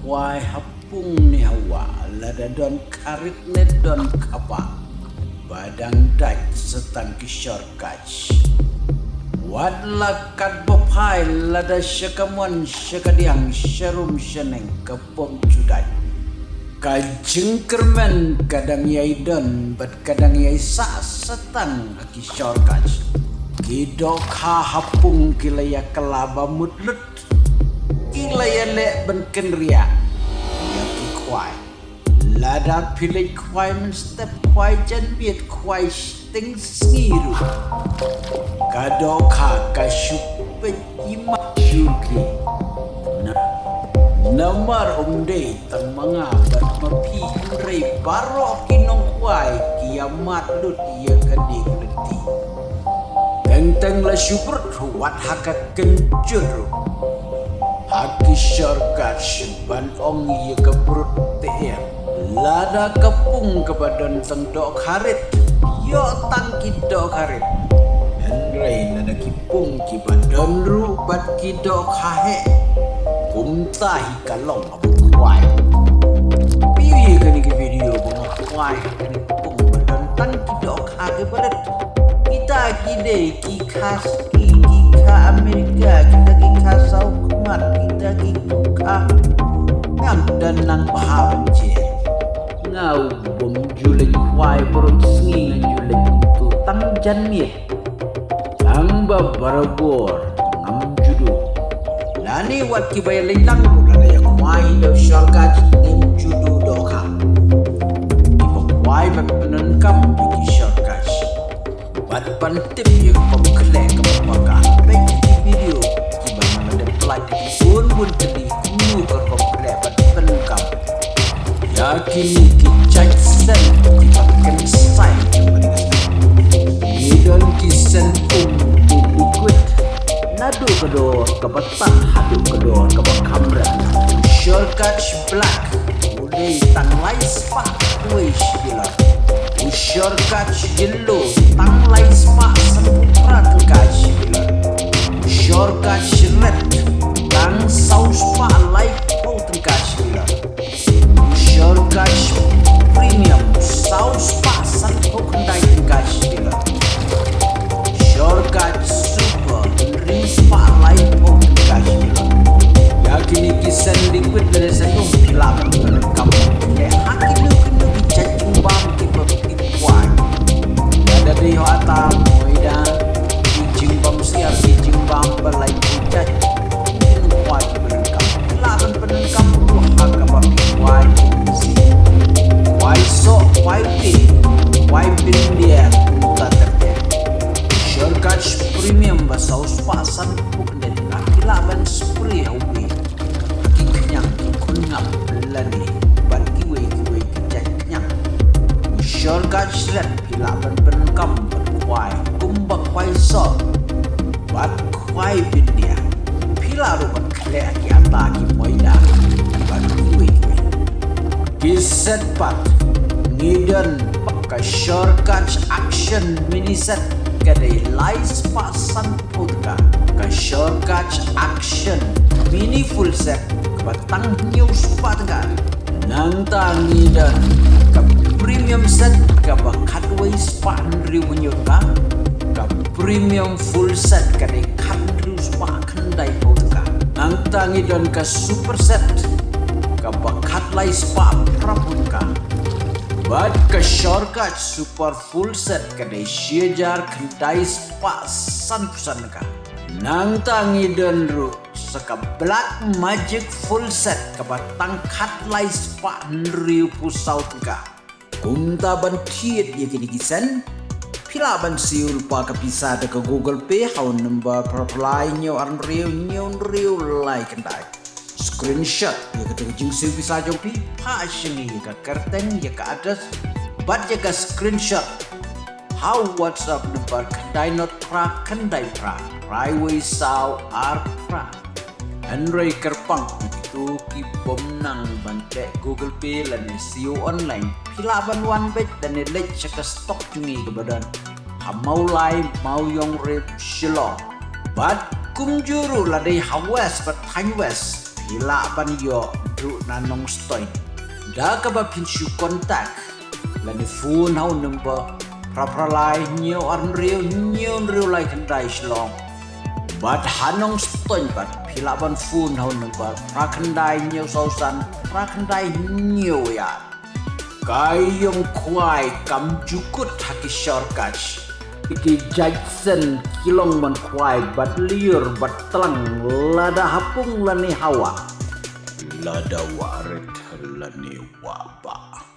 Wai hapung ni hawa lada don karit ne don kapa badang daj setang kishor kaj wad lakat bopai lada syakamuan syakadiang syarum syeneng kepom cudai kajeng kermen kadang yai don bat kadang yai sa setang kishor kaj kidok ha hapung kilaya kelaba mutlut kilaya lek benken ria ya ki kwai lada pilih kwai men step kwai jan biet kwai ting sniru kadok ha kasyup ima syuki namar umde temanga bat mapi rei baro kinong kwai kiamat lut ia kedik leti teng la syukur wat hakat kencur haki syarkat syuban ong ia keperut te'er lada kepung kebadan tengdok harit yo tangki dok harit henrei lada kipung kibadan ru bat kidok hahe kumtahi kalong abukwai piwi kani ke video bungakwai kani kepung badan tangki dok hage badat kita kide kikas kika Amerika kita kika saukumat kita kika ngam dan nang paham je ngau bom julek kwai perut sengi julek untuk tang janmit tang babarabor ngam judu lani wat kibay lintang lana ya kwai do syalkat ngam judu doka kiba kwai bapenengkam biki syalkat bat pantip yang pemkelek kepaka baik di video kiba mana play di pun tadi nu pemkelek bat penengkam yakini kicak sen dipakai say idon kisen liquid nadu kedor kebetak hadu kedor kebakamra shortcut black udah tang lais pak wish bila shortcut yellow tang lais pak semprat gaji bila shortcut red tang saus pak like pot gaji bila shortcut premium saus pasan kendai gaji bila shortcut super rispa lain pot gaji bila yakini kisan liquid dari sendung pilakan merekam haki lu dicacung bang kipa kuat ada di hoata moida kijing bam siar kijing bam berlai kucat mungkin kuat merekam pilakan penengkam buah agama kuat why so why bin dia tak terjadi shortcut premium basaus pasan puk dan akilaban spray hawi aki kenyang kunyap lani ban kiwe kejat kenyang shortcut red kilaban penengkam berkwai kumbak kwai so bat kwai bin dia pilaru bat kle aki ataki moida ban kiwe kiset pat ngidon pakai shortcut action mini set kadai lais pasan putka ke shortcut action mini full set kebatang news patga nang ngidon ke premium set ke bakat waist pan riwunyuka ke premium full set kadai kat rius pakandai putka nang ngidon ke super set kabakat lais pa prapunka bad ke shortcut super full set kadai syajar kendai spa san ka nang tangi dan ru seka black magic full set kabatang kat lais pa nriu pusau tengka kumta ban tiet ye kini kisan pila ban siul pa kapisa de ke Google Pay hau number apply nyo riu like kendai screenshot ya ke tujing siu bisa jompi passiongi ya ke kerten ya ke atas bat ya ke screenshot how WhatsApp number kendai not pra kendai pra raiway sau ar pra Henry kerpang itu ki bom nang bantek Google Pay lani siu online pilaban one bet dan lek cek stok jungi ke badan mau lai mau yong rep shilo bat kumjuru ladai hawas bat hanywas pilaban yo ru nanong stoin. Da ka ba pinsyu kontak. Lani phone hau number. Prapralai nyo riu lai kendai silong. Bat hanong stoin bat pilaban phone hau number. Prakendai nyo sausan. Prakendai nyo ya. Kayong kuai kam jukut haki shortcut. Iki Jackson kilong man kuai bat liur bat telang lada hapung lani hawa. Lada waret lani wabah.